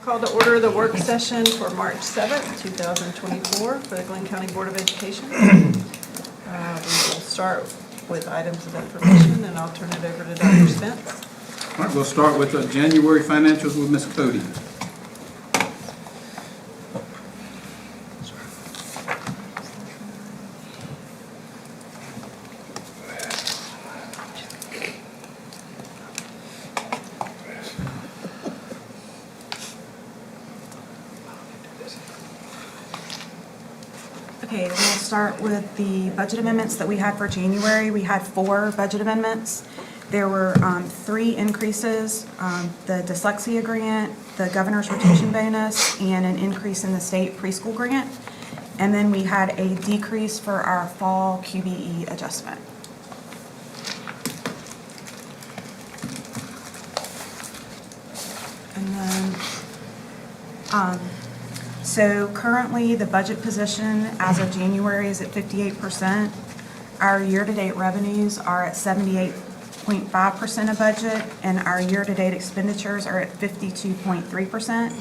Call to order the work session for March 7th, 2024 for the Glenn County Board of Education. We will start with items of information, and I'll turn it over to Dr. Spence. All right, we'll start with the January financials with Ms. Cody. Okay, we'll start with the budget amendments that we had for January. We had 4 budget amendments. There were 3 increases, the dyslexia grant, the governor's rotation bonus, and an increase in the state preschool grant. And then we had a decrease for our fall QBE adjustment. And then, so currently, the budget position as of January is at 58%. Our year-to-date revenues are at 78 48.5% of budget, and our year-to-date expenditures are at 52.3%.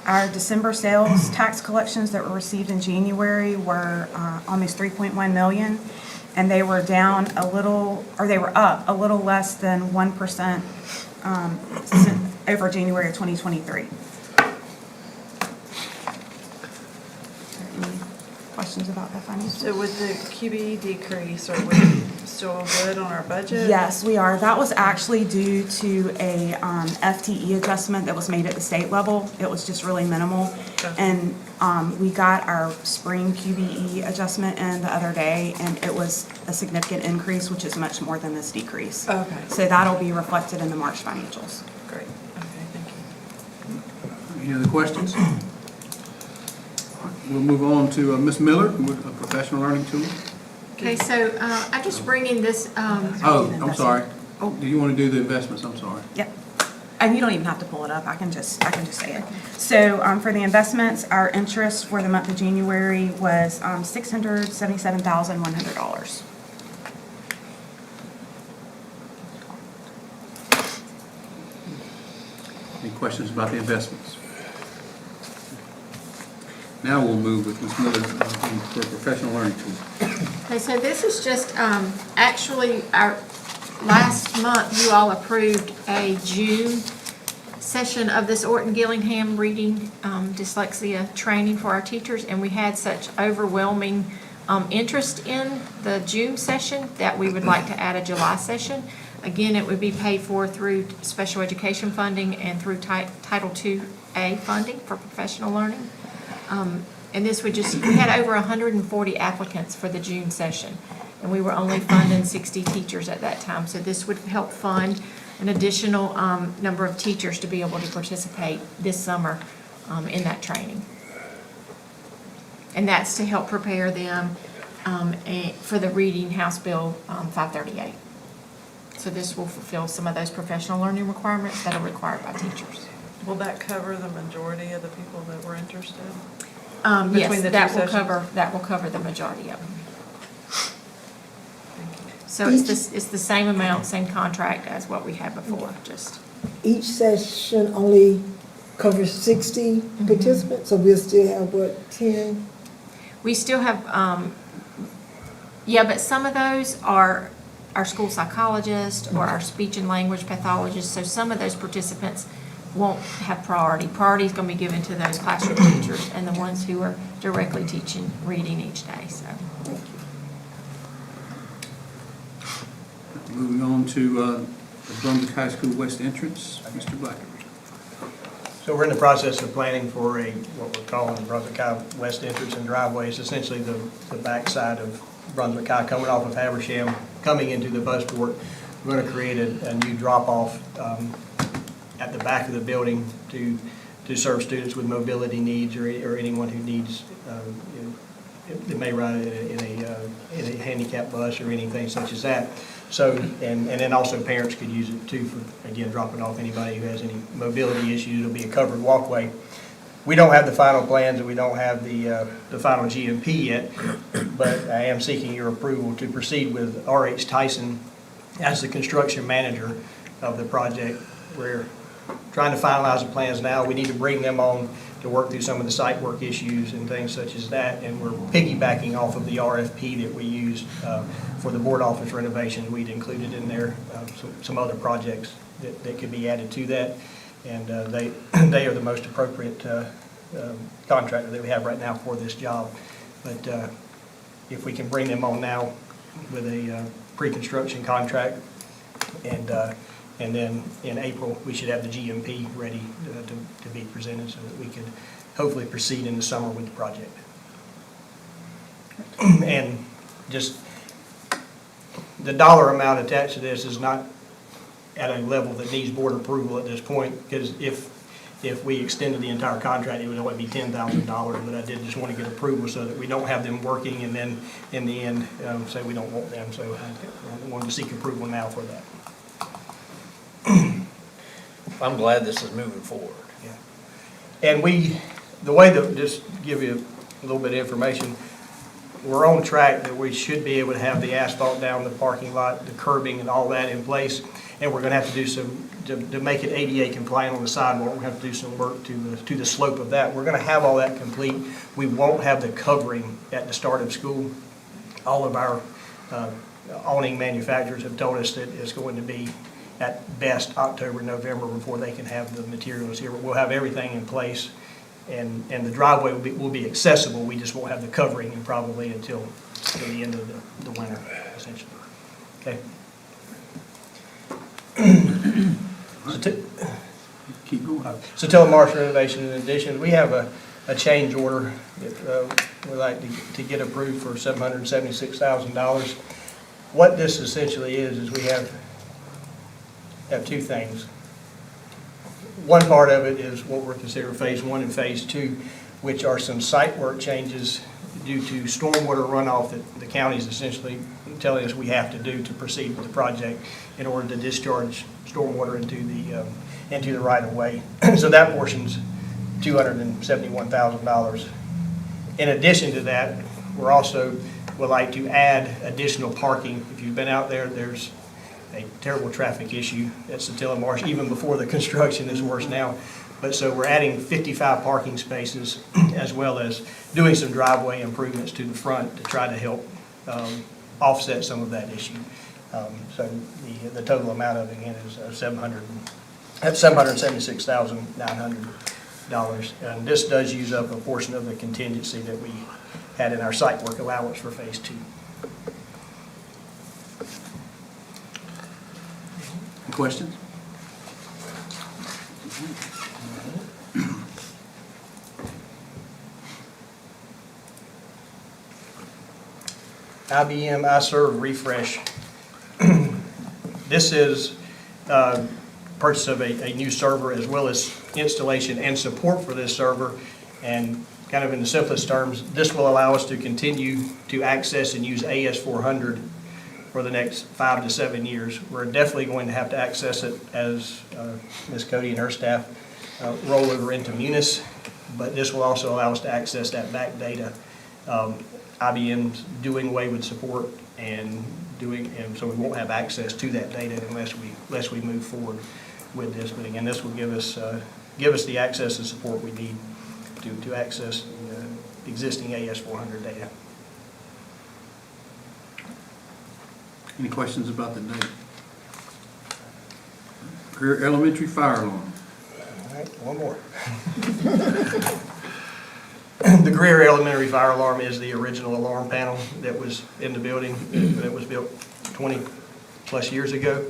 Our December sales tax collections that were received in January were almost 3.1 million, and they were down a little, or they were up a little less than 1% over January of 2023. Any questions about the financials? So with the QBE decrease, are we still good on our budget? Yes, we are. That was actually due to a FTE adjustment that was made at the state level. It was just really minimal. Okay. And we got our spring QBE adjustment in the other day, and it was a significant increase, which is much more than this decrease. Okay. So that'll be reflected in the March financials. Great, okay, thank you. Any other questions? We'll move on to Ms. Miller with a professional learning tool. Okay, so I'm just bringing this, Oh, I'm sorry. Do you want to do the investments? I'm sorry. Yep. And you don't even have to pull it up. I can just say it. So for the investments, our interest for the month of January was $677,100. Any questions about the investments? Now we'll move with Ms. Miller for a professional learning tool. okay, so this is just, actually, our, last month, you all approved a June session of this Orton Gillingham reading dyslexia training for our teachers, and we had such overwhelming interest in the June session that we would like to add a July session. Again, it would be paid for through special education funding and through Title II-A funding for professional learning. And this would just, we had over 140 applicants for the June session, and we were only funding 60 teachers at that time. So this would help fund an additional number of teachers to be able to participate this summer in that training. And that's to help prepare them for the reading House Bill 538. So this will fulfill some of those professional learning requirements that are required by teachers. Will that cover the majority of the people that were interested? Yes, Between the two that will sessions? cover the majority of them. Thank you. So it's the same amount, same contract as what we had before, just. Each session only covers 60 participants, so we'll still have, what, 10? We still have, yeah, but some of those are our school psychologist or our speech and language pathologist, so some of those participants won't have priority. Priority is going to be given to those classroom teachers and the ones who are directly teaching reading each day, so. Moving on to the Brunswick High School West entrance, Mr. Black. So we're in the process of planning for what we're calling the Brunswick High West entrance and driveway. It's essentially the backside of Brunswick High coming off of Habersham, coming into the busport. We're going to create a new drop-off at the back of the building to serve students with mobility needs or anyone who needs, they may ride in a handicap bus or anything such as that. So, and then also parents could use it too for, again, dropping off anybody who has any mobility issues. It'll be a covered walkway. We don't have the final plans and we don't have the final GMP yet, but I am seeking your approval to proceed with R.H. Tyson as the construction manager of the project. We're trying to finalize the plans now. We need to bring them on to work through some of the site work issues and things such as that, and we're piggybacking off of the RFP that we used for the board office renovation. We'd included in there some other projects that could be added to that, and they are the most appropriate contractor that we have right now for this job. But if we can bring them on now with a pre-construction contract, and then in April, we should have the GMP ready to be presented so that we could hopefully proceed in the summer with the project. And just the dollar amount attached to this is not at a level that needs board approval at this point, because if we extended the entire contract, it would only be $10,000, but I did just want to get approval so that we don't have them working and then in the end say we don't want them. So I wanted to seek approval now for that. I'm glad this is moving forward. Yeah. And the way that, just give you a little bit of information, we're on track that we should be able to have the asphalt down the parking lot, the curbing and all that in place. And we're gonna have to do some, to make it ADA compliant on the sidewalk, we're gonna have to do some work to the slope of that. We're gonna have all that complete. We won't have the covering at the start of school. All of our awning manufacturers have told us that it's going to be at best October, November before they can have the materials here. We'll have everything in place, and the driveway will be accessible. We just won't have the covering and probably until the end of the winter, essentially. Okay. Keep going. So Telemarsh renovation, in addition, we have a change order that we'd like to get approved for $776,000. What this essentially is we have two things. One part of it is what we're considering phase 1 and phase 2, which are some site work changes due to stormwater runoff that the county is essentially telling us we have to do to proceed with the project in order to discharge stormwater into the right of way. So that portion's $271,000. In addition to that, we're also would like to add additional parking. If you've been out there, there's a terrible traffic issue at Satilla Marsh. Even before the construction, is worse now. But so we're adding 55 parking spaces as well as doing some driveway improvements to the front to try to help offset some of that issue. So the total amount of it, again, is $776,900. And this does use up a portion of the contingency that we had in our site work allowance for phase 2. Questions? IBM iServe refresh. This is purchase of a new server as well as installation and support for this server. And kind of in the simplest terms, this will allow us to continue to access and use AS400 for the next 5 to 7 years. We're definitely going to have to access it as Ms. Cody and her staff roll over into Munis, but this will also allow us to access that back data. IBM's doing away with support and so we won't have access to that data unless we move forward with this. But again, this will give us the access and support we need to access the existing AS400 data. Any questions about the date? Greer Elementary fire alarm. All right, one more. The Greer Elementary fire alarm is the original alarm panel that was in the building that was built 20 plus years ago.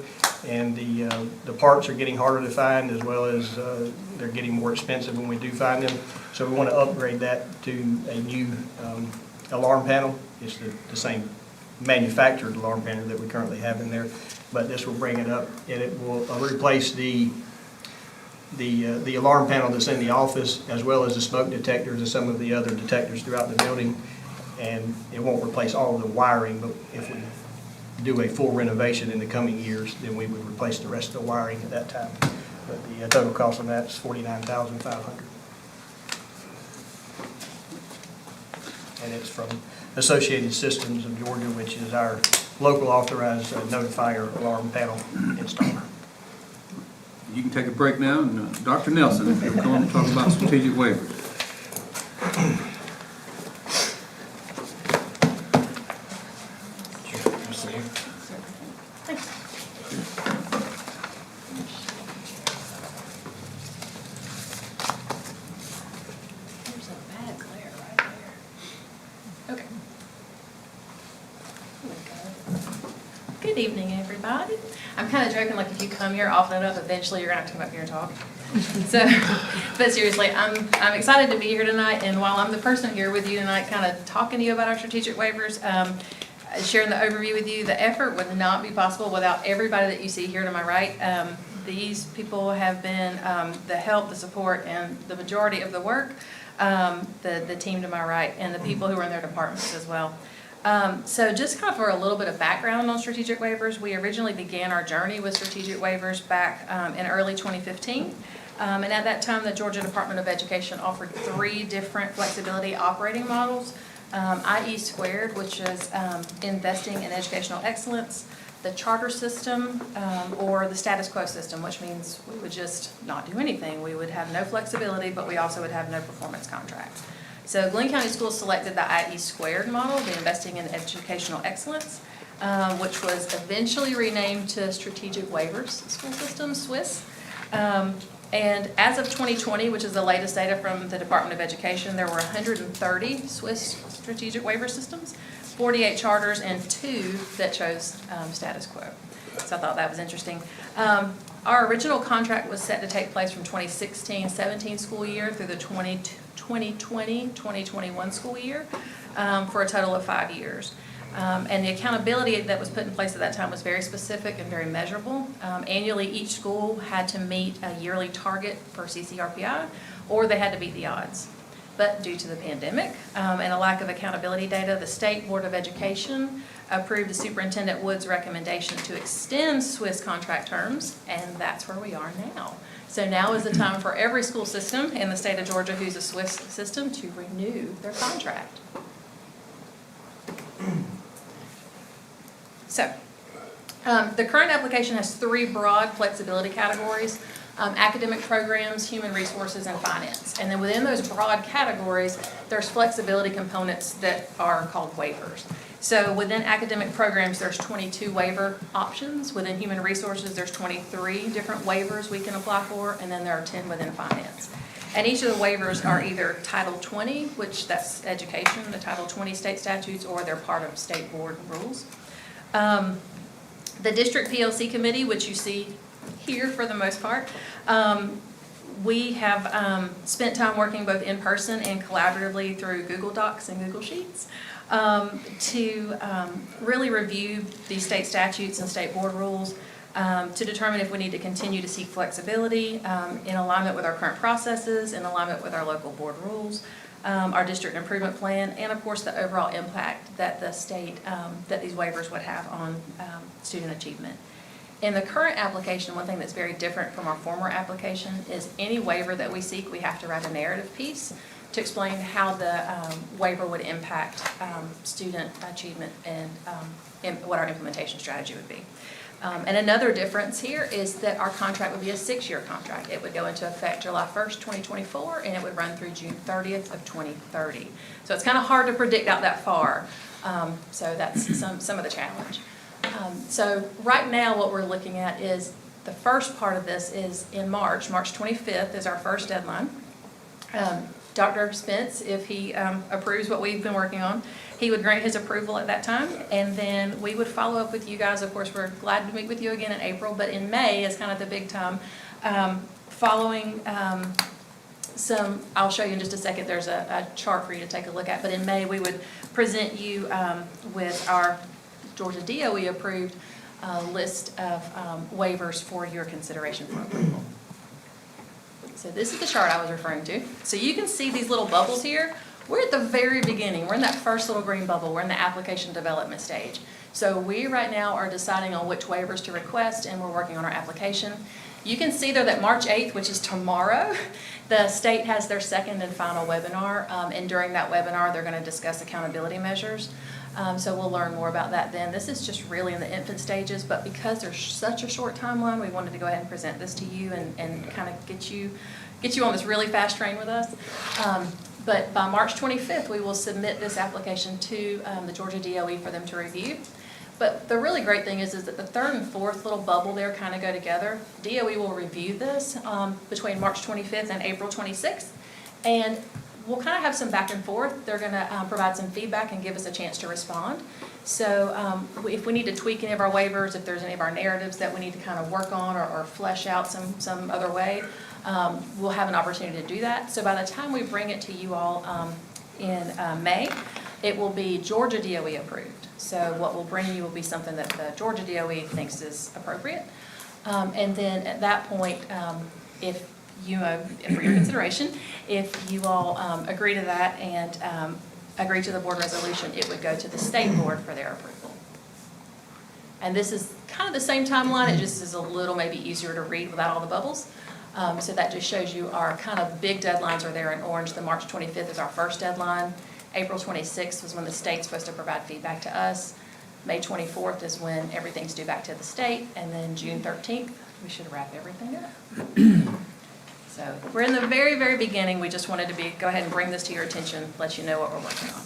And the parts are getting harder to find, as well as they're getting more expensive when we do find them. So we want to upgrade that to a new alarm panel. It's the same manufactured alarm panel that we currently have in there, but this will bring it up, and it will replace the alarm panel that's in the office, as well as the smoke detectors and some of the other detectors throughout the building. And it won't replace all of the wiring, but if we do a full renovation in the coming years, then we would replace the rest of the wiring at that time. But the total cost on that is $49,500. And it's from Associated Systems of Georgia, which is our local authorized notifier alarm panel installer. You can take a break now, and Dr. Nelson, if you'll come and talk about strategic waivers. There's a bad glare right there. Okay. Good evening, everybody. I'm kind of joking, like if you come here often enough, eventually you're gonna have to come up here and talk. So, but seriously, I'm excited to be here tonight, and while I'm the person here with you tonight, kind of talking to you about our strategic waivers, sharing the overview with you, the effort would not be possible without everybody that you see here to my right. These people have been the help, the support, and the majority of the work, the team to my right, and the people who are in their departments as well. So just kind of for a little bit of background on strategic waivers, we originally began our journey with strategic waivers back in early 2015. And at that time, the Georgia Department of Education offered 3 different flexibility operating models. IE Squared, which is investing in educational excellence, the charter system, or the status quo system, which means we would just not do anything. We would have no flexibility, but we also would have no performance contract. So Glenn County Schools selected the IE Squared model, the investing in educational excellence, which was eventually renamed to Strategic Waivers School System, SWIS. And as of 2020, which is the latest data from the Department of Education, there were 130 SWIS strategic waiver systems, 48 charters, and 2 that chose status quo. So I thought that was interesting. Our original contract was set to take place from 2016-17 school year through the 2020-2021 school year for a total of 5 years. And the accountability that was put in place at that time was very specific and very measurable. Annually, each school had to meet a yearly target for CCRPI, or they had to beat the odds. But due to the pandemic and a lack of accountability data, the State Board of Education approved the Superintendent Wood's recommendation to extend SWIS contract terms, and that's where we are now. So now is the time for every school system in the state of Georgia who's a SWIS system to renew their contract. So, the current application has 3 broad flexibility categories: academic programs, human resources, and finance. And then within those broad categories, there's flexibility components that are called waivers. So within academic programs, there's 22 waiver options. Within human resources, there's 23 different waivers we can apply for, and then there are 10 within finance. And each of the waivers are either Title 20, which that's education, the Title 20 state statutes, or they're part of state board rules. The district PLC committee, which you see here for the most part, we have spent time working both in person and collaboratively through Google Docs and Google Sheets to really review these state statutes and state board rules to determine if we need to continue to seek flexibility in alignment with our current processes, in alignment with our local board rules, our district improvement plan, and of course the overall impact that the state, that these waivers would have on student achievement. In the current application, one thing that's very different from our former application is any waiver that we seek, we have to write a narrative piece to explain how the waiver would impact student achievement and what our implementation strategy would be. And another difference here is that our contract would be a 6-year contract. It would go into effect July 1st, 2024, and it would run through June 30th of 2030. So it's kind of hard to predict out that far. So that's some of the challenge. So right now what we're looking at is the first part of this is in March 25th is our first deadline. Dr. Spence, if he approves what we've been working on, he would grant his approval at that time, and then we would follow up with you guys. Of course, we're glad to meet with you again in April, but in May is kind of the big time. Following I'll show you in just a second, there's a chart for you to take a look at, but in May we would present you with our Georgia DOE approved list of waivers for your consideration for approval. So this is the chart I was referring to. So you can see these little bubbles here. We're at the very beginning. We're in that first little green bubble. We're in the application development stage. So we right now are deciding on which waivers to request, and we're working on our application. You can see there that March 8th, which is tomorrow, the state has their second and final webinar, and during that webinar they're going to discuss accountability measures. So we'll learn more about that then. This is just really in the infant stages, but because there's such a short timeline, we wanted to go ahead and present this to you and kind of get you on this really fast train with us. But by March 25th, we will submit this application to the Georgia DOE for them to review. But the really great thing is that the third and fourth little bubble there kind of go together. DOE will review this between March 25th and April 26th. And we'll kind of have some back and forth. They're going to provide some feedback and give us a chance to respond. So if we need to tweak any of our waivers, if there's any of our narratives that we need to kind of work on or flesh out some other way, we'll have an opportunity to do that. So by the time we bring it to you all in May, it will be Georgia DOE approved. So what we'll bring you will be something that the Georgia DOE thinks is appropriate. And then at that point, if you, for your consideration, if you all agree to that and agree to the board resolution, it would go to the state board for their approval. And this is kind of the same timeline, it just is a little maybe easier to read without all the bubbles. So that just shows you our kind of big deadlines are there in orange. The March 25th is our first deadline. April 26th was when the state's supposed to provide feedback to us. May 24th is when everything's due back to the state, and then June 13th, we should wrap everything up. So we're in the very, very beginning. We just wanted to go ahead and bring this to your attention, let you know what we're working on.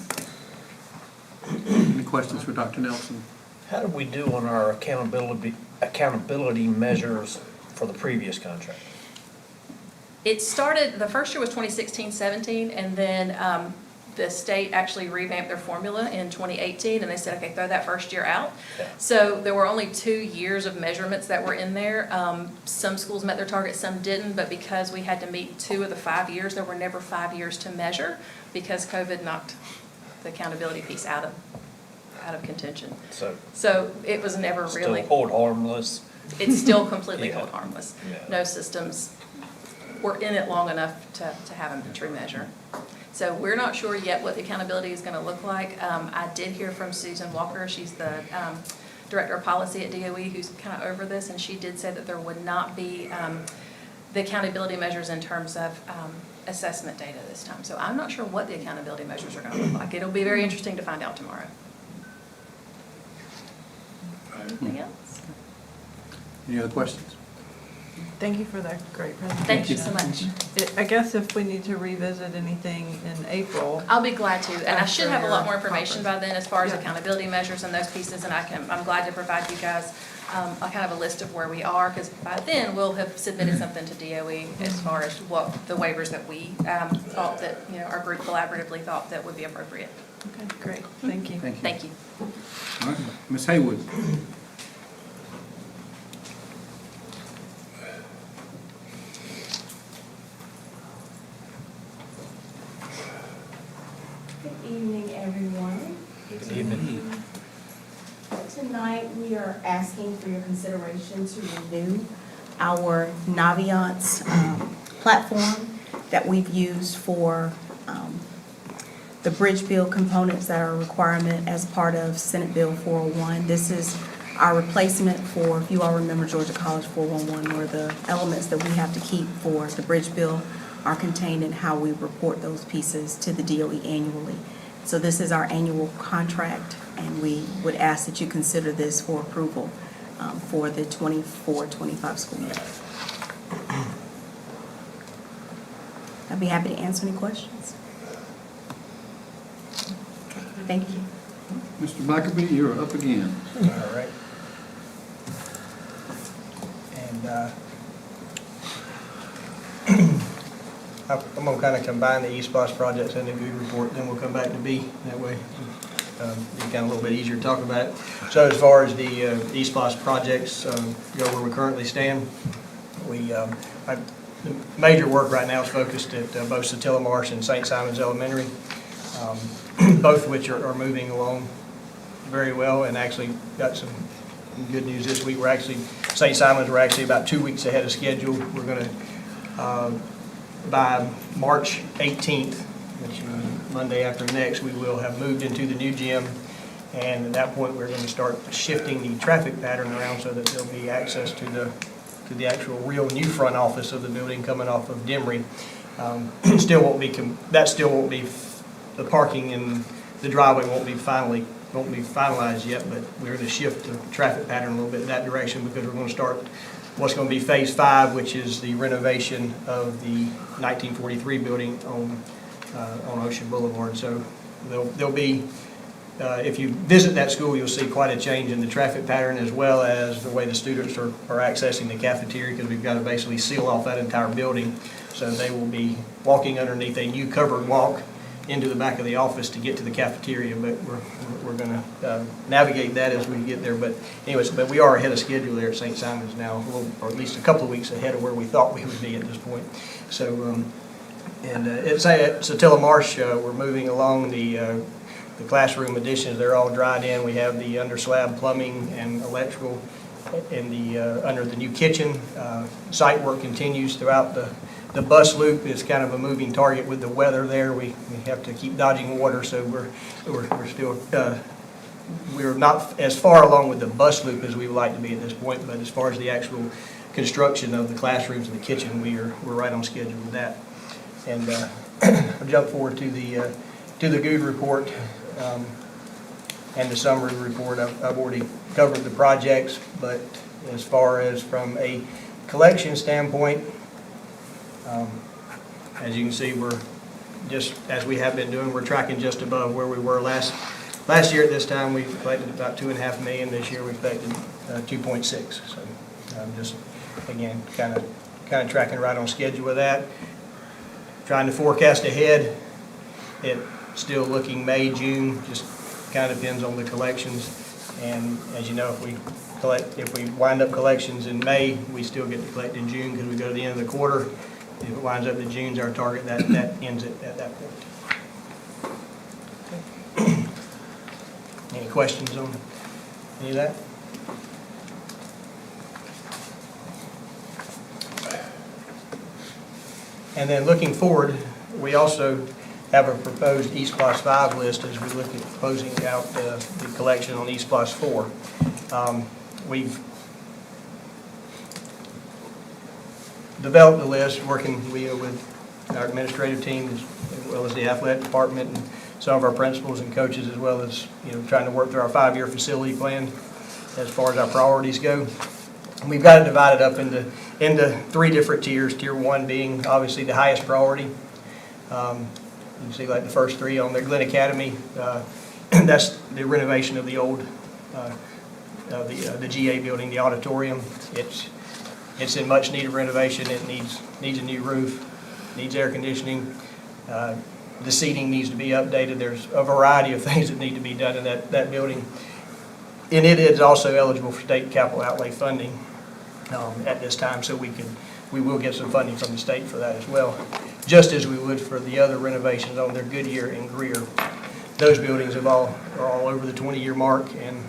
Any questions for Dr. Nelson? How did we do on our accountability measures for the previous contract? It started, the first year was 2016-17, and then the state actually revamped their formula in 2018, and they said, okay, throw that first year out. Yeah. So there were only 2 years of measurements that were in there. Some schools met their targets, some didn't, but because we had to meet 2 of the 5 years, there were never 5 years to measure because COVID knocked the accountability piece out of contention. So it was never really. Still hold harmless? It's still completely Yeah. hold harmless. Yeah. No systems were in it long enough to have a true measure. So we're not sure yet what the accountability is going to look like. I did hear from Susan Walker, she's the Director of Policy at DOE, who's kind of over this, and she did say that there would not be the accountability measures in terms of assessment data this time. So I'm not sure what the accountability measures are going to look like. It'll be very interesting to find out tomorrow. Anything else? Any other questions? Thank you for that great presentation. Thank you so much. I guess if we need to revisit anything in April. I'll be glad to, and I should have a lot more After your information by then as far as Yeah. accountability measures and those pieces, and I'm glad to provide you guys a kind of a list of where we are, because by then we'll have submitted something to DOE as far as what the waivers that we thought that, our group collaboratively thought that would be appropriate. Okay, great, thank you. Thank you. Thank you. All right, Ms. Haywood. Good evening, everyone. Good evening. Tonight, we are asking for your consideration to renew our Naviance platform that we've used for the bridge bill components that are a requirement as part of Senate Bill 401. This is our replacement for, if you all remember Georgia College 411, where the elements that we have to keep for the bridge bill are contained in how we report those pieces to the DOE annually. So this is our annual contract, and we would ask that you consider this for approval for the 24-25 school year. I'd be happy to answer any questions. Thank you. Mr. Blackerby, you're up again. All right. And I'm going to kind of combine the eSPOS projects and the good report, then we'll come back to B. That way, it's kind of a little bit easier to talk about it. So as far as the eSPOS projects, where we currently stand, the major work right now is focused at both Satilla Marsh and St. Simon's Elementary, both of which are moving along very well, and actually got some good news this week. St. Simon's, we're actually about 2 weeks ahead of schedule. We're going to, by March 18th, which is Monday after next, we will have moved into the new gym, and at that point, we're going to start shifting the traffic pattern around so that there'll be access to the actual real new front office of the building coming off of Demery. Still won't be the parking and the driveway won't be finalized yet, but we're going to shift the traffic pattern a little bit in that direction, because we're going to start what's going to be phase 5, which is the renovation of the 1943 building on Ocean Boulevard. So there'll be, if you visit that school, you'll see quite a change in the traffic pattern, as well as the way the students are accessing the cafeteria, because we've got to basically seal off that entire building. So they will be walking underneath a new covered walk into the back of the office to get to the cafeteria, but we're going to navigate that as we get there. But anyways, we are ahead of schedule there at St. Simon's now, or at least a couple of weeks ahead of where we thought we would be at this point. So, and at Satilla Marsh, we're moving along the classroom additions. They're all dried in. We have the under slab plumbing and electrical in under the new kitchen. Site work continues throughout the bus loop. Is kind of a moving target with the weather there. We have to keep dodging water, so we're still we're not as far along with the bus loop as we would like to be at this point. But as far as the actual construction of the classrooms and the kitchen, we're right on schedule with that. And I'll jump forward to the the GOOD report and the summary report. I've already covered the projects, but as far as from a collection standpoint, as you can see, we're just, as we have been doing, we're tracking just above where we were last year at this time. We collected about $2.5 million. This year we collected 2.6. So just, again, kind of tracking right on schedule with that. Trying to forecast ahead. It's still looking May, June, just kind of depends on the collections. And as you know, if we wind up collections in May, we still get to collect in June because we go to the end of the quarter. If it winds up that June's our target, that ends it at that point. Any questions on any of that? And then looking forward, we also have a proposed East Plus 5 list as we look at closing out the collection on East Plus 4. We've developed the list, working with our administrative team as well as the athletic department and some of our principals and coaches, as well as trying to work through our 5-year facility plan as far as our priorities go. We've got it divided up into 3 different tiers. Tier 1 being obviously the highest priority. You can see like the first 3 on there. Glenn Academy, that's the renovation of the old the GA building, the auditorium. It's in much need of renovation. It needs a new roof, needs air conditioning. The seating needs to be updated. There's a variety of things that need to be done in that building. And it is also eligible for state capital outlay funding at this time, so we will get some funding from the state for that as well, just as we would for the other renovations on their Goodyear and Greer. Those buildings are all over the 20-year mark and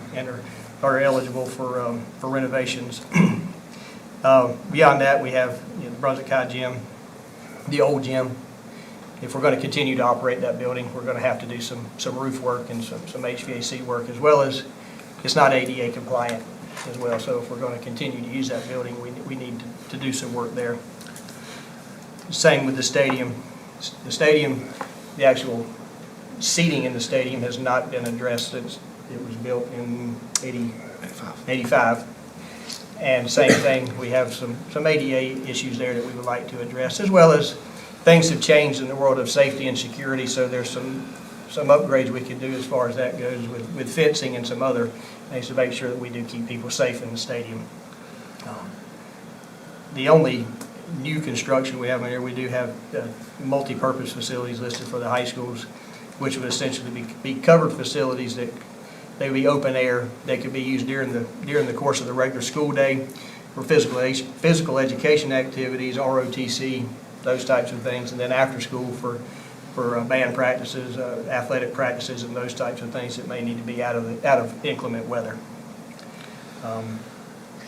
are eligible for renovations. Beyond that, we have the Brunswick High Gym, the old gym. If we're going to continue to operate that building, we're going to have to do some roof work and some HVAC work, as well as it's not ADA compliant as well. So if we're going to continue to use that building, we need to do some work there. Same with the stadium. The stadium, the actual seating in the stadium has not been addressed since it was built in 85. And same thing, we have some ADA issues there that we would like to address, as well as things have changed in the world of safety and security, so there's some upgrades we can do as far as that goes with fencing and some other things to make sure that we do keep people safe in the stadium. The only new construction we have in here, we do have multi-purpose facilities listed for the high schools, which would essentially be covered facilities that they would be open air. They could be used during the course of the regular school day for physical education activities, ROTC, those types of things, and then after school for band practices, athletic practices, and those types of things that may need to be out of inclement weather. And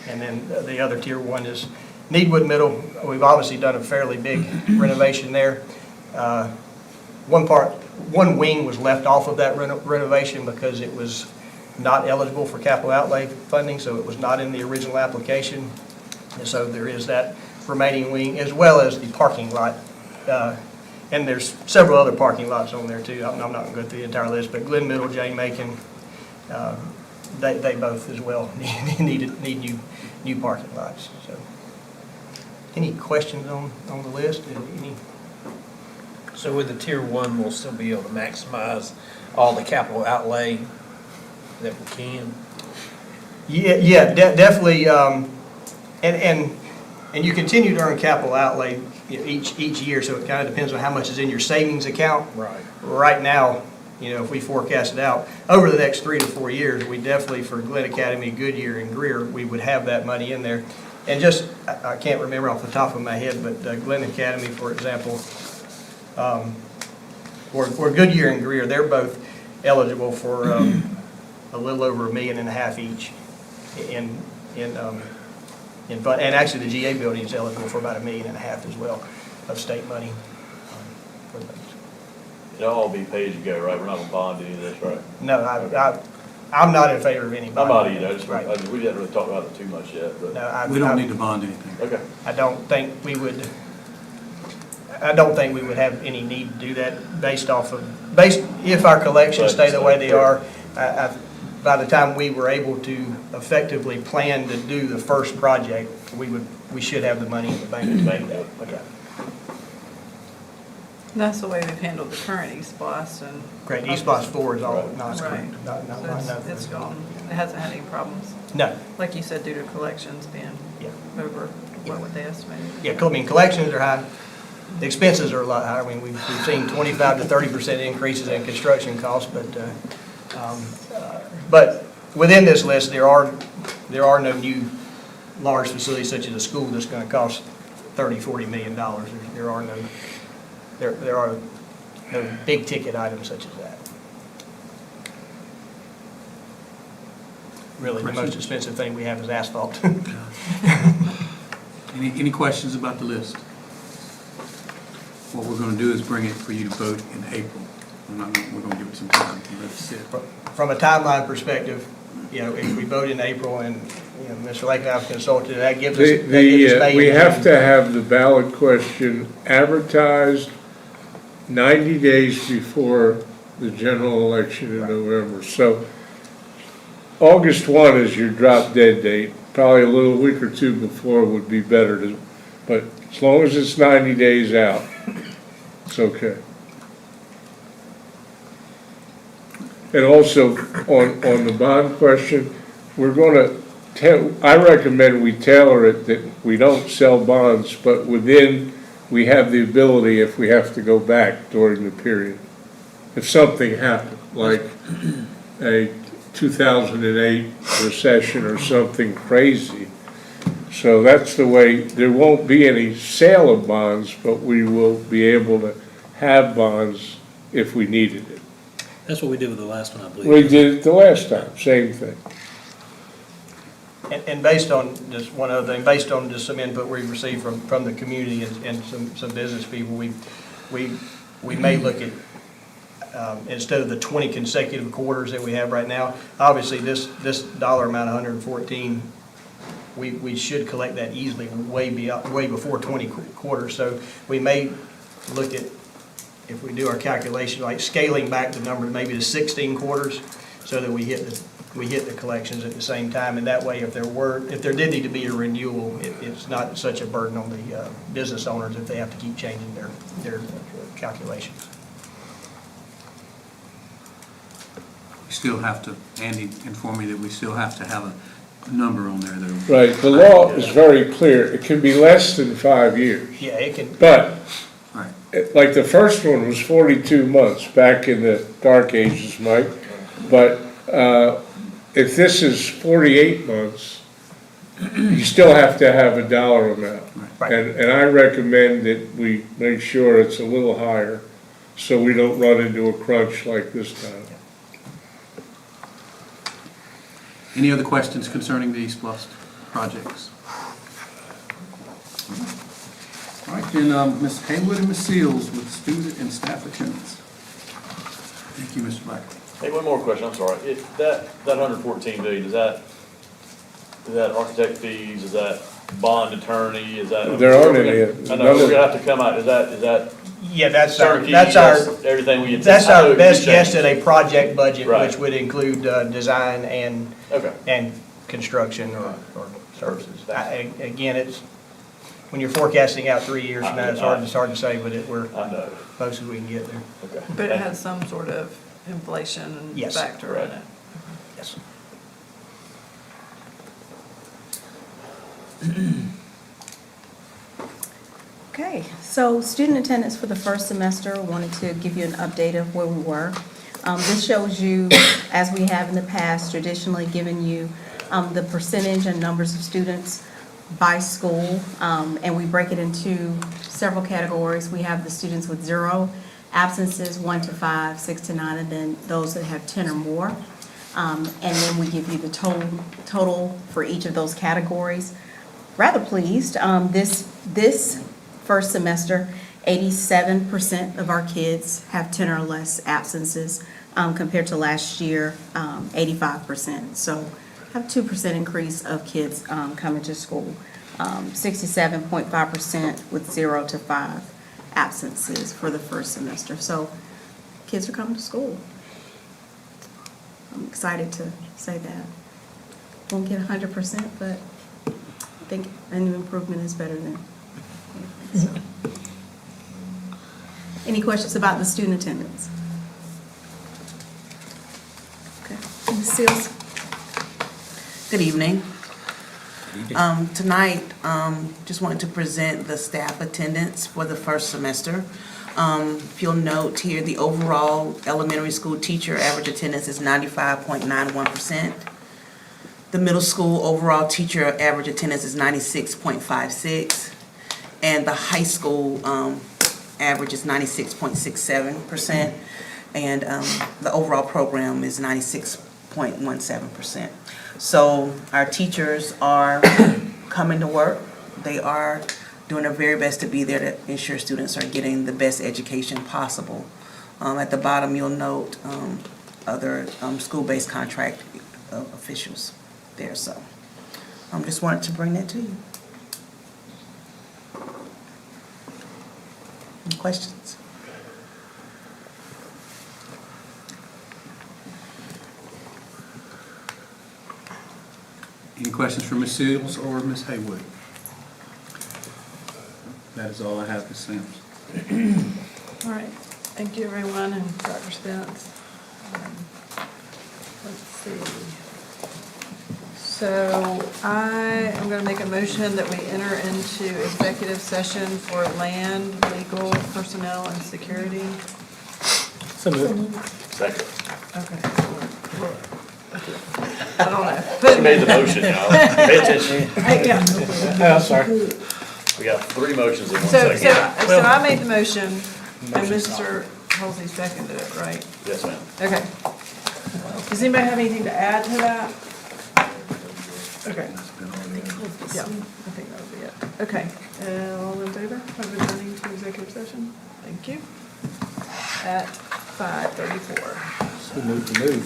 then the other tier 1 is Needwood Middle. We've obviously done a fairly big renovation there. One wing was left off of that renovation because it was not eligible for capital outlay funding, so it was not in the original application. And so there is that remaining wing, as well as the parking lot. And there's several other parking lots on there too. I'm not going to go through the entire list, but Glen Middle, Jane Macon, they both as well need new parking lots. So, any questions on the list? So with the tier 1, we'll still be able to maximize all the capital outlay that we can? Yeah, definitely. And you continue to earn capital outlay each year, so it kind of depends on how much is in your savings account. Right. Right now, if we forecast it out, over the next 3 to 4 years, we definitely, for Glenn Academy, Goodyear, and Greer, we would have that money in there. And just, I can't remember off the top of my head, but Glenn Academy, for example, or Goodyear and Greer, they're both eligible for a little over $1.5 million each in fund. And actually, the GA building is eligible for about $1.5 million as well of state money. For those. It'll all be pay as you go, right? We're not gonna bond any of this, right? No, I'm not in favor of any I'm bond. not either. We haven't really talked about it too much yet, but. No, We don't need to bond anything. Okay. I don't think we would. I don't think we would have any need to do that if our collections stay the way they are. By the time we were able to effectively plan to do the first project, we should have the money in the bank to make that. Okay. That's the way we've handled the current East Blast and. Correct, East Blast 4 is all, no, it's Right. correct. Not So line it's- up. It's gone. It hasn't had any problems, No, like you said, due to collections being yeah. over what they estimated. Yeah, I mean, collections are high, the expenses are a lot higher. I mean, we've seen 25 to 30% increases in construction costs, but within this list, there are no new large facilities such as a school that's gonna cost $30-40 million. There are no big ticket items such as that. Really, the most expensive thing we have is asphalt. Any questions about the list? What we're gonna do is bring it for you to vote in April. We're gonna give it some time to let it sit. From a timeline perspective, if we vote in April and, Mr. Lake and I have consulted, that gives us. We have to have the ballot question advertised 90 days before the general election in November. So August 1 is your drop dead date. Probably a little week or two before would be better but as long as it's 90 days out, it's okay. And also, on the bond question, we're gonna, I recommend we tailor it that we don't sell bonds, but we have the ability if we have to go back during the period. If something happened, like a 2008 recession or something crazy. So that's the way, there won't be any sale of bonds, but we will be able to have bonds if we needed it. That's what we did with the last one, I believe. We did it the last time, same thing. And based on, just one other thing, based on just some input we've received from the community and some business people, we may look at, instead of the 20 consecutive quarters that we have right now, obviously this dollar amount, 114, we should collect that easily way before 20 quarters. So we may look at, if we do our calculation, like scaling back the number maybe to 16 quarters so that we hit the collections at the same time. And that way, if there did need to be a renewal, it's not such a burden on the business owners if they have to keep changing their calculations. We still have to, Andy informed me that we still have to have a number on there though. Right, the law is very clear. It can be less than 5 years. Yeah, it can. But, Right. like the first one was 42 months back in the dark ages, Mike. But if this is 48 months, you still have to have a dollar amount. Right. And I recommend that we make sure it's a little higher so we don't run into a crunch like this time. Any other questions concerning the East Blast projects? All right, then, Ms. Haywood and Ms. Seals with student and staff attendance. Thank you, Mr. Black. Hey, one more question, I'm sorry. That 114 million, is that architect fees, is that bond attorney, is that? There aren't any. I know, we're gonna have to come out, is that Yeah, that's turnkey, our, everything we. that's I know our it best could guess change. at a project budget, Right. which would include design Okay. and construction or services. Again, it's, when you're forecasting out 3 years from now, it's hard to say, but we're I know, close as we can get there. okay. But it Thank has some sort of inflation Yes, factor in right. it. Yes. Okay, so student attendance for the first semester, wanted to give you an update of where we were. This shows you, as we have in the past, traditionally given you the percentage and numbers of students by school, and we break it into several categories. We have the students with 0 absences, 1 to 5, 6 to 9, and then those that have 10 or more. And then we give you the total for each of those categories. Rather pleased, this first semester, 87% of our kids have 10 or less absences, compared to last year, 85%. So have 2% increase of kids coming to school. 67.5% with 0 to 5 absences for the first semester. So kids are coming to school. I'm excited to say that. Won't get 100%, but I think any improvement is better than anything. So. Any questions about the student attendance? Okay. Ms. Seals? Good evening. Tonight, just wanted to present the staff attendance for the first semester. If you'll note here, the overall elementary school teacher average attendance is 95.91%. The middle school overall teacher average attendance is 96.56%. And the high school average is 96.67%. And the overall program is 96.17%. So our teachers are coming to work. They are doing their very best to be there to ensure students are getting the best education possible. At the bottom, you'll note other school-based contract officials there. So I just wanted to bring that to you. Any questions? Any questions for Ms. Seals or Ms. Haywood? That is all I have, Ms. Sims. All right, thank you, everyone, and Dr. Spence. Let's see. So I am going to make a motion that we enter into executive session for land, legal, personnel, and security. So moved. Second. Okay. I don't know. She made the motion, y'all. Pay attention. Oh, sorry. We got 3 motions in one So second. I made the motion, and Mr. Halsey seconded it, right? Yes, ma'am. Okay. Does anybody have anything to add to that? Okay. Yeah, I think that would be it. Okay, all in favor of returning to executive session? Thank you. At 5:34. So move to move.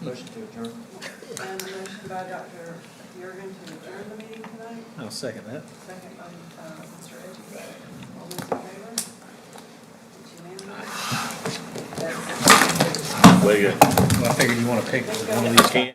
Motion to adjourn. And a motion by Dr. Yergin to adjourn the meeting tonight, I'll second that. second by Mr. Edgy. All those in favor? It's unanimous. That's- Way good. Well, I figured you want to pick one of these.